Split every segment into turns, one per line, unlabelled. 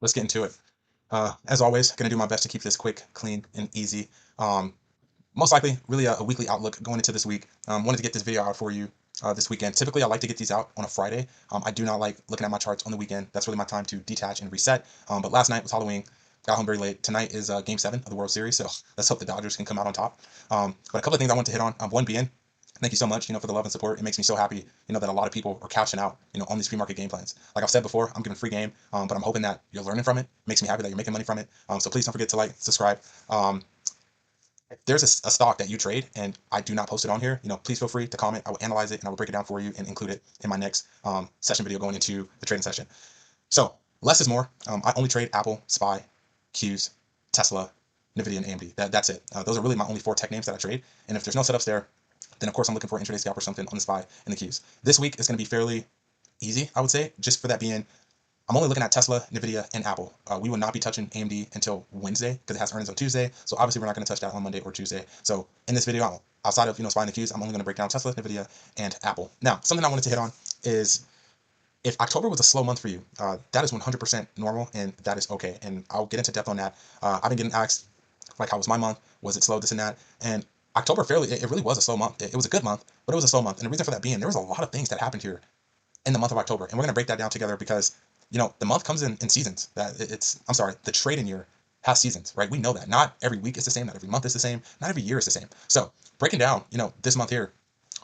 let's get into it. As always, going to do my best to keep this quick, clean, and easy. Um, Most likely, really a weekly outlook going into this week. Wanted to get this video out for you this weekend. Typically, I like to get these out on a Friday. I do not like looking at my charts on the weekend. That's really my time to detach and reset. But last night was Halloween. Got home very late. Tonight is Game 7 of the World Series, so let's hope the Dodgers can come out on top. But a couple of things I want to hit on. One being, thank you so much, for the love and support. It makes me so happy, that a lot of people are cashing out, on these free market game plans. Like I've said before, I'm giving free game, but I'm hoping that you're learning from it. It makes me happy that you're making money from it. So please don't forget to like, subscribe. If there's a stock that you trade and I do not post it on here, please feel free to comment. I will analyze it and I will break it down for you and include it in my next session video going into the trading session. So less is more. I only trade Apple, SPY, Qs, Tesla, Nvidia, and AMD. That's it. Those are really my only 4 tech names that I trade. And if there's no setups there, then of course I'm looking for an intraday scalp or something on the SPY and the Qs. This week is going to be fairly easy, I would say, just for that being, I'm only looking at Tesla, Nvidia, and Apple. We will not be touching AMD until Wednesday because it has earnings on Tuesday. So obviously we're not going to touch that on Monday or Tuesday. So in this video, outside of SPY and the Qs, I'm only going to break down Tesla, Nvidia, and Apple. Now, something I wanted to hit on is if October was a slow month for you, that is 100% normal and that is okay. And I'll get into depth on that. I've been getting asked, like, how was my month? Was it slow, this and that? And October, it really was a slow month. It was a good month, but it was a slow month. And the reason for that being, there was a lot of things that happened here in the month of October. And we're going to break that down together because, the month comes in seasons. I'm sorry, the trading year has seasons, right? We know that. Not every week is the same. Not every month is the same. Not every year is the same. So breaking down, this month here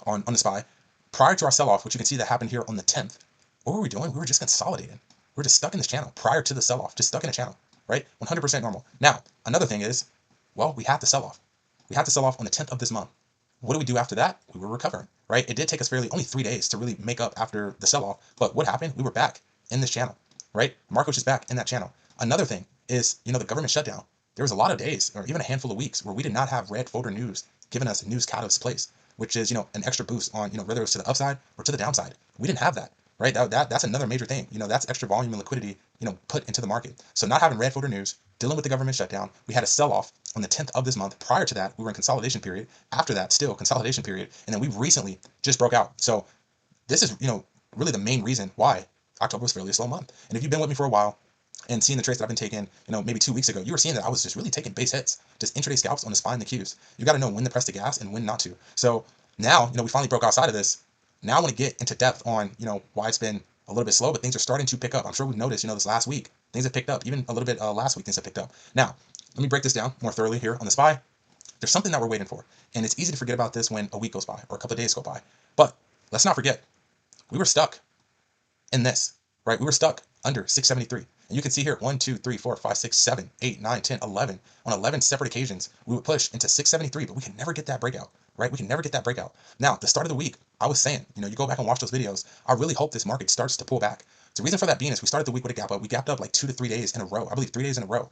on the SPY, prior to our sell-off, which you can see that happened here on the 10th, what were we doing? We were just consolidating. We're just stuck in this channel prior to the sell-off, just stuck in a channel, right? 100% normal. Now, another thing is, well, we had to sell off. We had to sell off on the 10th of this month. What do we do after that? We were recovering, right? It did take us only 3 days to really make up after the sell-off. But what happened? We were back in this channel, right? Market was just back in that channel. Another thing is, the government shutdown. There was a lot of days or even a handful of weeks where we did not have red folder news giving us news catalyst place, which is, an extra boost on, whether it's to the upside or to the downside. We didn't have that, right? That's another major thing. That's extra volume and liquidity, put into the market. So not having red folder news, dealing with the government shutdown, we had a sell-off on the 10th of this month. Prior to that, we were in consolidation period. After that, still consolidation period. And then we recently just broke out. So this is, really the main reason why October was fairly a slow month. And if you've been with me for a while and seeing the trades that I've been taking, maybe 2 weeks ago, you were seeing that I was just really taking base hits, just intraday scalps on the SPY and the Qs. You got to know when to press the gas and when not to. So now, we finally broke outside of this. Now I want to get into depth on, why it's been a little bit slow, but things are starting to pick up. I'm sure we've noticed, this last week, things have picked up. Even a little bit last week, things have picked up. Now, let me break this down more thoroughly here on the SPY. There's something that we're waiting for. And it's easy to forget about this when a week goes by or a couple of days go by. But let's not forget, we were stuck in this, right? We were stuck under 673. And you can see here, 1, 2, 3, 4, 5, 6, 7, 8, 9, 10, 11. On 11 separate occasions, we would push into 673, but we can never get that breakout, right? We can never get that breakout. Now, at the start of the week, I was saying, you go back and watch those videos. I really hope this market starts to pull back. The reason for that being is we started the week with a gap up. We gapped up like 2 to 3 days in a row. I believe 3 days in a row.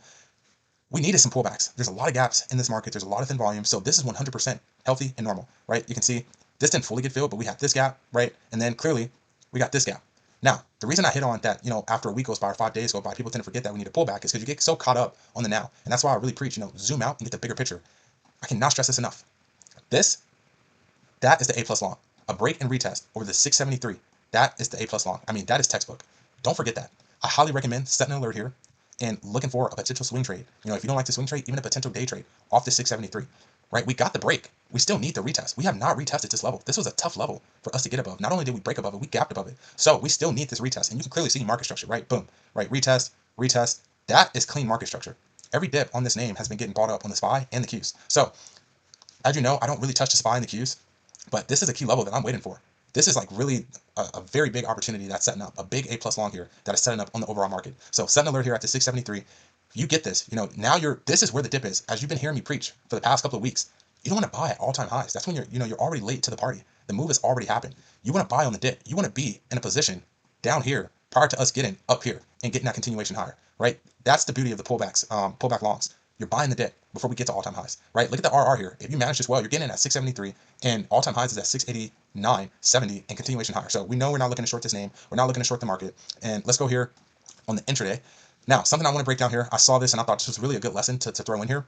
We needed some pullbacks. There's a lot of gaps in this market. There's a lot of thin volume. So this is 100% healthy and normal, right? You can see this didn't fully get filled, but we had this gap, right? And then clearly we got this gap. Now, the reason I hit on that, after a week goes by or 5 days go by, people tend to forget that we need a pullback is because you get so caught up on the now. And that's why I really preach, zoom out and get the bigger picture. I cannot stress this enough. That is the A+ long. A break and retest over the 673. That is the A+ long. I mean, that is textbook. Don't forget that. I highly recommend setting an alert here and looking for a potential swing trade. If you don't like the swing trade, even a potential day trade off the 673, right? We got the break. We still need the retest. We have not retested this level. This was a tough level for us to get above. Not only did we break above it, we gapped above it. So we still need this retest. And you can clearly see market structure, right? Boom, right? Retest, retest. That is clean market structure. Every dip on this name has been getting bought up on the SPY and the Qs. So as you know, I don't really touch the SPY and the Qs, but this is a key level that I'm waiting for. This is like really a very big opportunity that's setting up, a big A+ long here that is setting up on the overall market. So set an alert here at the 673. If you get this, now this is where the dip is. As you've been hearing me preach for the past couple of weeks, you don't want to buy at all-time highs. That's when you're already late to the party. The move has already happened. You want to buy on the dip. You want to be in a position down here prior to us getting up here and getting that continuation higher, right? That's the beauty of the pullbacks, pullback longs. You're buying the dip before we get to all-time highs, right? Look at the RR here. If you manage this well, you're getting in at 673 and all-time highs is at 689, 70 and continuation higher. So we know we're not looking to short this name. We're not looking to short the market. And let's go here on the intraday. Now, something I want to break down here. I saw this and I thought this was really a good lesson to throw in here.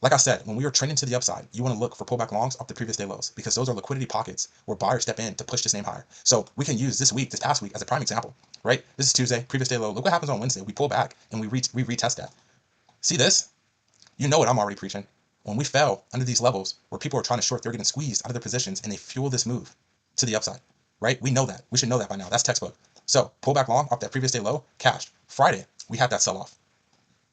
Like I said, when we are trending to the upside, you want to look for pullback longs off the previous day lows because those are liquidity pockets where buyers step in to push this name higher. So we can use this past week as a prime example. right? This is Tuesday, previous day low. Look what happens on Wednesday. We pull back and we retest that. See this? You know what I'm already preaching. When we fell under these levels where people are trying to short, they're getting squeezed out of their positions and they fuel this move to the upside, right? We know that. We should know that by now. That's textbook. So pull back long off that previous day low, cashed. Friday, we had that sell off.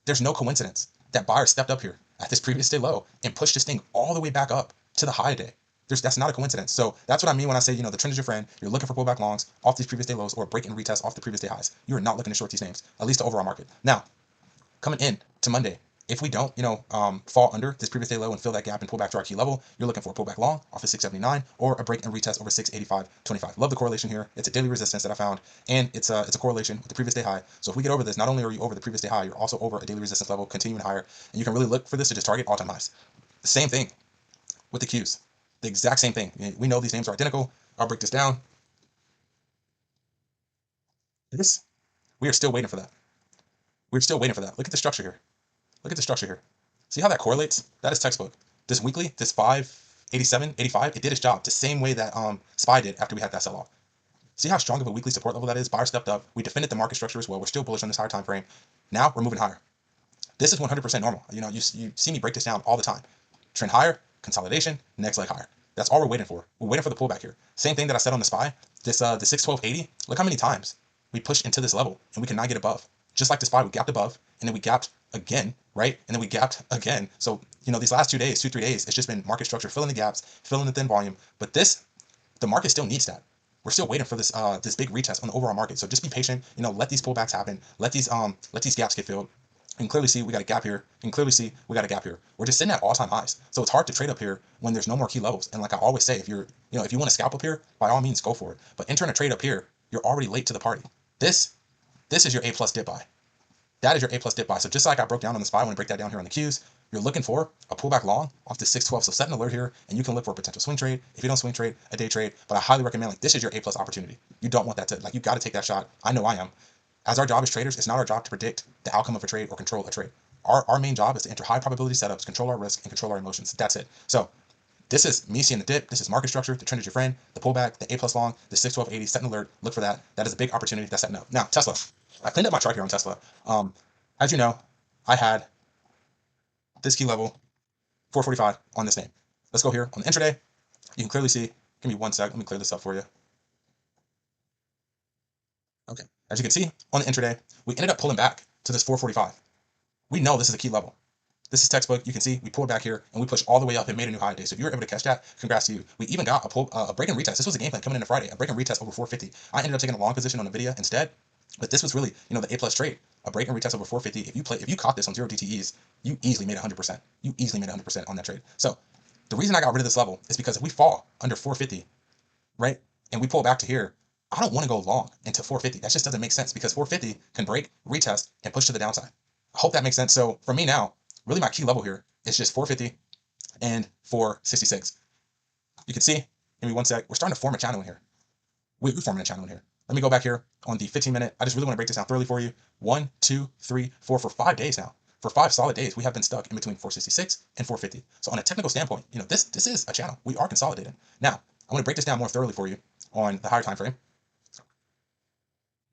There's no coincidence that buyers stepped up here at this previous day low and pushed this thing all the way back up to the high day. That's not a coincidence. So that's what I mean when I say, the trend is your friend. You're looking for pullback longs off these previous day lows or break and retest off the previous day highs. You are not looking to short these names, at least the overall market. Now, coming in to Monday, if we don't, fall under this previous day low and fill that gap and pull back to our key level, you're looking for a pullback long off of 679 or a break and retest over 685.25. Love the correlation here. It's a daily resistance that I found, and it's a correlation with the previous day high. So if we get over this, not only are you over the previous day high, you're also over a daily resistance level, continuing higher, and you can really look for this to just target all-time highs. Same thing with the Qs. The exact same thing. We know these names are identical. I'll break this down. We are still waiting for that. We're still waiting for that. Look at the structure here. Look at the structure here. See how that correlates? That is textbook. This weekly, this 587, 85, it did its job the same way that SPY did after we had that sell-off. See how strong of a weekly support level that is? Buyer stepped up. We defended the market structure as well. We're still bullish on this higher time frame. Now we're moving higher. This is 100% normal. You see me break this down all the time. Trend higher, consolidation, next leg higher. That's all we're waiting for. We're waiting for the pullback here. Same thing that I said on the SPY. The 612.80. Look how many times we pushed into this level and we cannot get above. Just like the SPY, we gapped above and then we gapped again, right? And then we gapped again. So, these last 2 days, 2-3 days, it's just been market structure, filling the gaps, filling the thin volume. But the market still needs that. We're still waiting for this big retest on the overall market. So just be patient. Let these pullbacks happen. Let these gaps get filled. You can clearly see we got a gap here. You can clearly see we got a gap here. We're just sitting at all-time highs. So it's hard to trade up here when there's no more key levels. And like I always say, if you want to scalp up here, by all means, go for it. But entering a trade up here, you're already late to the party. This is your A+ dip buy. That is your A+ dip buy. So just like I broke down on the SPY, when I break that down here on the Qs, you're looking for a pullback long off the 612. So set an alert here, and you can look for a potential swing trade. If you don't swing trade, a day trade. But I highly recommend, this is your A+ opportunity. You don't want that to, you got to take that shot. I know I am. As our job as traders, it's not our job to predict the outcome of a trade or control a trade. Our main job is to enter high probability setups, control our risk, and control our emotions. That's it. So this is me seeing the dip. This is market structure. The trend is your friend. The pullback, the A+ long, the 612.80. Set an alert. Look for that. That is a big opportunity that's setting up. Now, Tesla. I cleaned up my chart here on Tesla. As you know, I had this key level, 445 on this name. Let's go here on the intraday. You can clearly see. Give me 1 sec. Let me clear this up for you. Okay. As you can see on the intraday, we ended up pulling back to this 445. We know this is a key level. This is textbook. You can see we pulled back here and we pushed all the way up and made a new high day. So if you were able to catch that, congrats to you. We even got a break and retest. This was a game plan coming into Friday, a break and retest over 450. I ended up taking a long position on Nvidia instead, but this was really, the A+ trade, a break and retest over 450. If you caught this on 0 DTEs, you easily made 100%. You easily made 100% on that trade. So the reason I got rid of this level is because if we fall under 450, right, and we pull back to here, I don't want to go long into 450. That just doesn't make sense because 450 can break, retest, and push to the downside. I hope that makes sense. So for me now, really my key level here is just 450 and 466. You can see, give me 1 sec, we're starting to form a channel in here. We're forming a channel in here. Let me go back here on the 15-minute. I just really want to break this down thoroughly for you. 1, 2, 3, 4, for 5 days now. For 5 solid days, we have been stuck in between 466 and 450. So on a technical standpoint, this is a channel. We are consolidating. Now, I'm going to break this down more thoroughly for you on the higher time frame.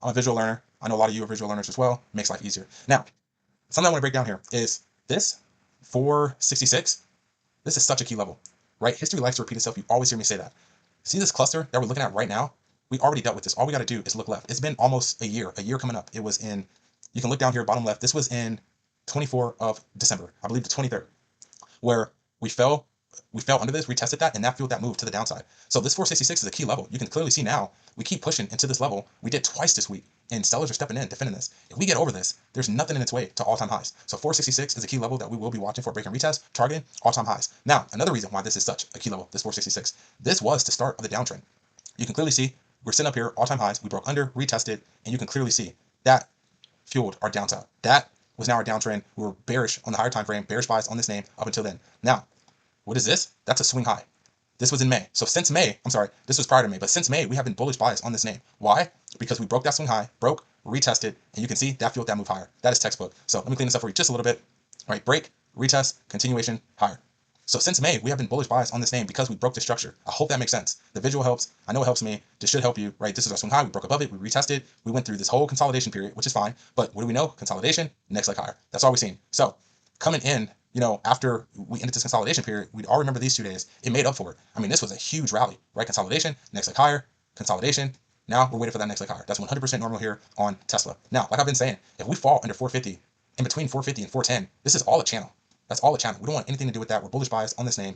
I'm a visual learner. I know a lot of you are visual learners as well. Makes life easier. Now, something I want to break down here is this 466. This is such a key level, right? History likes to repeat itself. You always hear me say that. See this cluster that we're looking at right now? We already dealt with this. All we got to do is look left. It's been almost a year coming up. It was in, you can look down here, bottom left. This was in 24 of December, I believe the 23rd, where we fell under this, retested that, and that fueled that move to the downside. So this 466 is a key level. You can clearly see now, we keep pushing into this level. We did twice this week, and sellers are stepping in, defending this. If we get over this, there's nothing in its way to all-time highs. So 466 is a key level that we will be watching for break and retest, targeting all-time highs. Now, another reason why this is such a key level, this 466, this was the start of the downtrend. You can clearly see we're sitting up here, all-time highs. We broke under, retested, and you can clearly see that fueled our downside. That was now our downtrend. We were bearish on the higher time frame, bearish buys on this name up until then. Now, what is this? That's a swing high. This was in May. So since May, I'm sorry, this was prior to May, but since May, we have been bullish bias on this name. Why? Because we broke that swing high, broke, retested, and you can see that fueled that move higher. That is textbook. So let me clean this up for you just a little bit. All right, break, retest, continuation, higher. So since May, we have been bullish bias on this name because we broke the structure. I hope that makes sense. The visual helps. I know it helps me. This should help you, right? This is our swing high. We broke above it. We retested. We went through this whole consolidation period, which is fine. But what do we know? Consolidation, next leg higher. That's all we've seen. So coming in, after we ended this consolidation period, we'd all remember these 2 days. It made up for it. I mean, this was a huge rally, right? Consolidation, next leg higher, consolidation. Now we're waiting for that next leg higher. That's 100% normal here on Tesla. Now, like I've been saying, if we fall under 450, in between 450 and 410, this is all a channel. That's all a channel. We don't want anything to do with that. We're bullish bias on this name.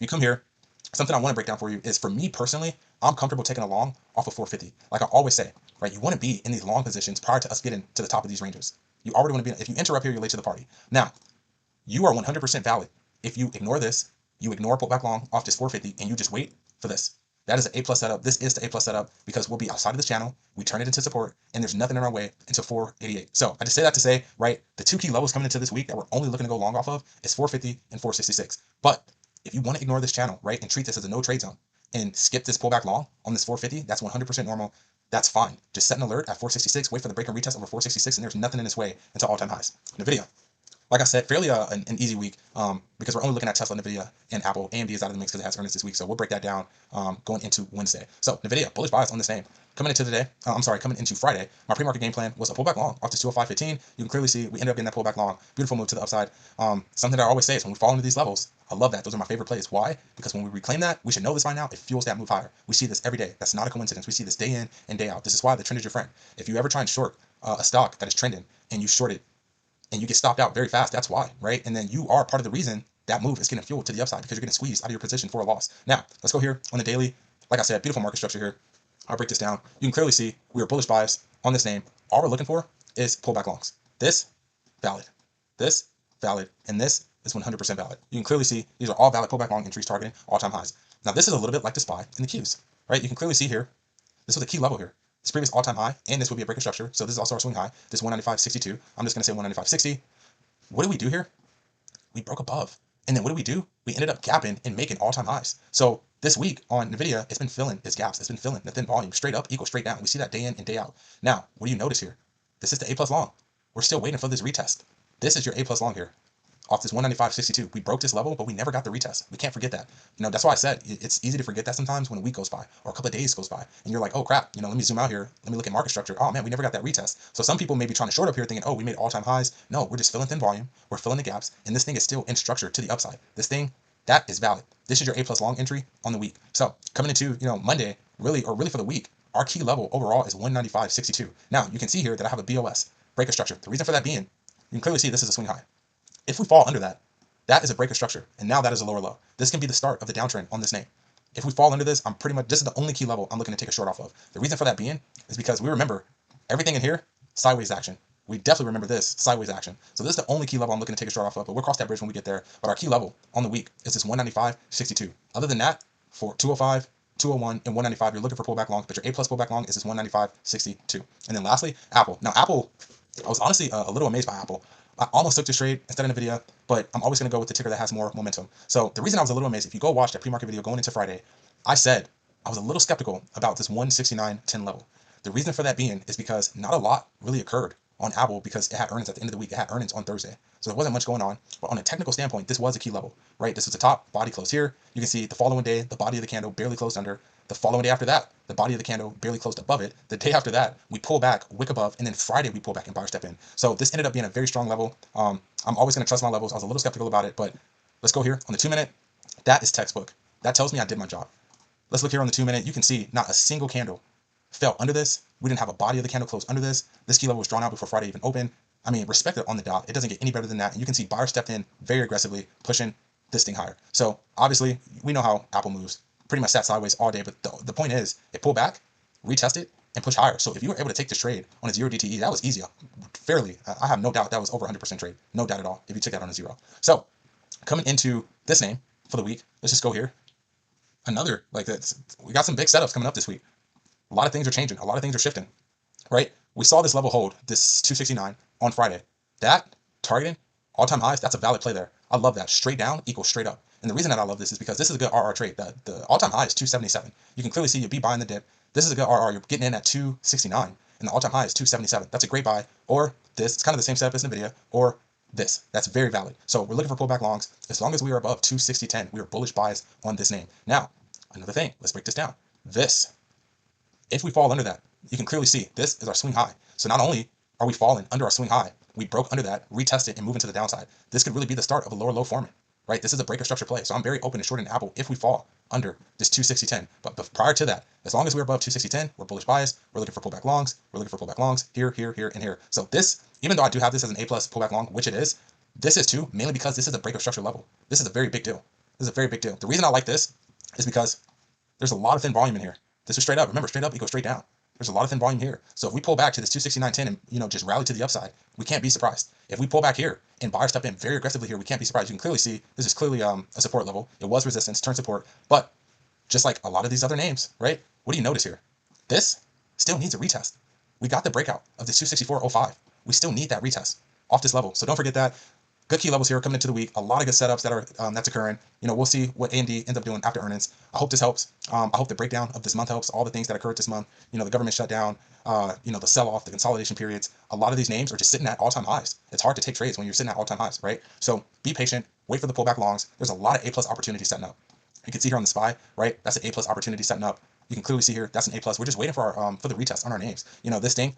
You come here, something I want to break down for you is, for me personally, I'm comfortable taking a long off of 450. Like I always say, right? You want to be in these long positions prior to us getting to the top of these ranges. You already want to be, if you enter up here, you're late to the party. Now, you are 100% valid. If you ignore this, you ignore pullback long off this 450 and you just wait for this. That is an A+ setup. This is the A+ setup because we'll be outside of this channel. We turn it into support and there's nothing in our way until 488. So I just say that to say, right, the 2 key levels coming into this week that we're only looking to go long off of is 450 and 466. But if you want to ignore this channel, right, and treat this as a no trade zone and skip this pullback long on this 450, that's 100% normal. That's fine. Just set an alert at 466, wait for the break and retest over 466, and there's nothing in this way until all-time highs. NVIDIA. Like I said, fairly an easy week because we're only looking at Tesla, NVIDIA, and Apple. AMD is out of the mix because it has earnings this week, so we'll break that down going into Wednesday. So NVIDIA, bullish bias on this name. Coming into Friday, my pre-market game plan was a pullback long off to 205.15. You can clearly see we ended up getting that pullback long. Beautiful move to the upside. Something that I always say is when we fall into these levels, I love that. Those are my favorite plays. Why? Because when we reclaim that, we should know this by now. It fuels that move higher. We see this every day. That's not a coincidence. We see this day in and day out. This is why the trend is your friend. If you ever try and short a stock that is trending and you short it, and you get stopped out very fast, that's why, right? And then you are part of the reason that move is getting fueled to the upside because you're getting squeezed out of your position for a loss. Now, let's go here on the daily. Like I said, beautiful market structure here. I'll break this down. You can clearly see we are bullish bias on this name. All we're looking for is pullback longs. This, valid. This, valid. And this is 100% valid. You can clearly see these are all valid pullback long entries targeting all-time highs. Now, this is a little bit like the SPY in the Qs, right? You can clearly see here, this was a key level here. This previous all-time high, and this will be a breaker structure. So this is also our swing high. This 195.62. I'm just going to say 195.60. What do we do here? We broke above. And then what do? We ended up gapping and making all-time highs. So this week on NVIDIA, it's been filling its gaps. It's been filling the thin volume. Straight up equals straight down. We see that day in and day out. Now, what do you notice here? This is the A+ long. We're still waiting for this retest. This is your A+ long here. Off this 195.62. We broke this level, but we never got the retest. We can't forget that. That's why I said it's easy to forget that sometimes when a week goes by or a couple of days goes by and you're like, oh crap, let me zoom out here. Let me look at market structure. Oh man, we never got that retest. So some people may be trying to short up here thinking, oh, we made all-time highs. No, we're just filling thin volume. We're filling the gaps, and this thing is still in structure to the upside. This thing, that is valid. This is your A+ long entry on the week. So coming into, Monday, really for the week, our key level overall is 195.62. Now you can see here that I have a BOS, breaker structure. The reason for that being, you can clearly see this is a swing high. If we fall under that, that is a breaker structure, and now that is a lower low. This can be the start of the downtrend on this name. If we fall under this, this is the only key level I'm looking to take a short off of. The reason for that being is because we remember everything in here, sideways action. We definitely remember this, sideways action. So this is the only key level I'm looking to take a short off of, but we'll cross that bridge when we get there. But our key level on the week is this 195.62. Other than that, for 205, 201, and 195, you're looking for pullback longs, but your A+ pullback long is this 195.62. And then lastly, Apple. Now Apple, I was honestly a little amazed by Apple. I almost took this trade instead of NVIDIA, but I'm always going to go with the ticker that has more momentum. So the reason I was a little amazed, if you go watch that pre-market video going into Friday, I said I was a little skeptical about this 169.10 level. The reason for that being is because not a lot really occurred on Apple because it had earnings at the end of the week. It had earnings on Thursday. So there wasn't much going on. But on a technical standpoint, this was a key level, right? This was the top, body closed here. You can see the following day, the body of the candle barely closed under. The following day after that, the body of the candle barely closed above it. The day after that, we pull back, wick above, and then Friday we pull back and buyer step in. So this ended up being a very strong level. I'm always going to trust my levels. I was a little skeptical about it, but let's go here on the 2-minute. That is textbook. That tells me I did my job. Let's look here on the 2-minute. You can see not a single candle fell under this. We didn't have a body of the candle close under this. This key level was drawn out before Friday even opened. I mean, respect it on the dot. It doesn't get any better than that. And you can see buyer stepped in very aggressively, pushing this thing higher. So obviously, we know how Apple moves. Pretty much sat sideways all day. But the point is, it pulled back, retested, and pushed higher. So if you were able to take this trade on a 0 DTE, that was easy. Fairly, I have no doubt that was over 100% trade. No doubt at all if you took that on a 0. So coming into this name for the week, let's just go here. Another, we got some big setups coming up this week. A lot of things are changing. A lot of things are shifting, right? We saw this level hold, this 269 on Friday. That targeting all-time highs, that's a valid play there. I love that. Straight down equals straight up. And the reason that I love this is because this is a good RR trade. The all-time high is 277. You can clearly see you'll be buying the dip. This is a good RR. You're getting in at 269, and the all-time high is 277. That's a great buy. Or this, it's kind of the same setup as NVIDIA, or this. That's very valid. So we're looking for pullback longs. As long as we are above 260.10, we are bullish bias on this name. Now, another thing, let's break this down. This, if we fall under that, you can clearly see this is our swing high. So not only are we falling under our swing high, we broke under that, retested, and move into the downside. This could really be the start of a lower low forming, right? This is a breaker structure play. So I'm very open to shorting Apple if we fall under this 260.10. But prior to that, as long as we're above 260.10, we're bullish bias. We're looking for pullback longs. We're looking for pullback longs here, here, here, and here. So this, even though I do have this as an A plus pullback long, which it is, this is too, mainly because this is a breaker structure level. This is a very big deal. This is a very big deal. The reason I like this is because there's a lot of thin volume in here. This is straight up. Remember, straight up equals straight down. There's a lot of thin volume here. So if we pull back to this 269.10 and just rally to the upside, we can't be surprised. If we pull back here and buyers step in very aggressively here, we can't be surprised. You can clearly see this is clearly a support level. It was resistance, turn support, but just like a lot of these other names, right? What do you notice here? This still needs a retest. We got the breakout of the 264.05. We still need that retest off this level. So don't forget that. Good key levels here coming into the week. A lot of good setups that are that's occurring. We'll see what AMD ends up doing after earnings. I hope this helps. I hope the breakdown of this month helps. All the things that occurred this month. The government shutdown. The sell-off, the consolidation periods. A lot of these names are just sitting at all-time highs. It's hard to take trades when you're sitting at all-time highs, right? So be patient. Wait for the pullback longs. There's a lot of A+ opportunities setting up. You can see here on the SPY, right? That's an A+ opportunity setting up. You can clearly see here that's an A+. We're just waiting for our for the retest on our names. This thing,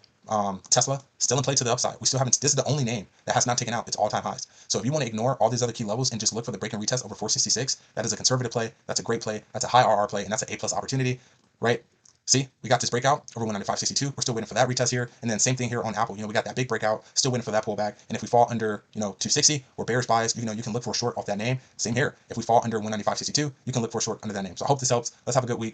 Tesla, still in play to the upside. We still haven't. This is the only name that has not taken out its all-time highs. So if you want to ignore all these other key levels and just look for the break and retest over 466, that is a conservative play. That's a great play. That's a high RR play, and that's an A+ opportunity, right? See, we got this breakout over 195.62. We're still waiting for that retest here. And then same thing here on Apple. We got that big breakout, still waiting for that pullback. And if we fall under, 260, we're bearish bias. You can look for a short off that name. Same here. If we fall under 195.62, you can look for a short under that name. So I hope this helps. Let's have a good week.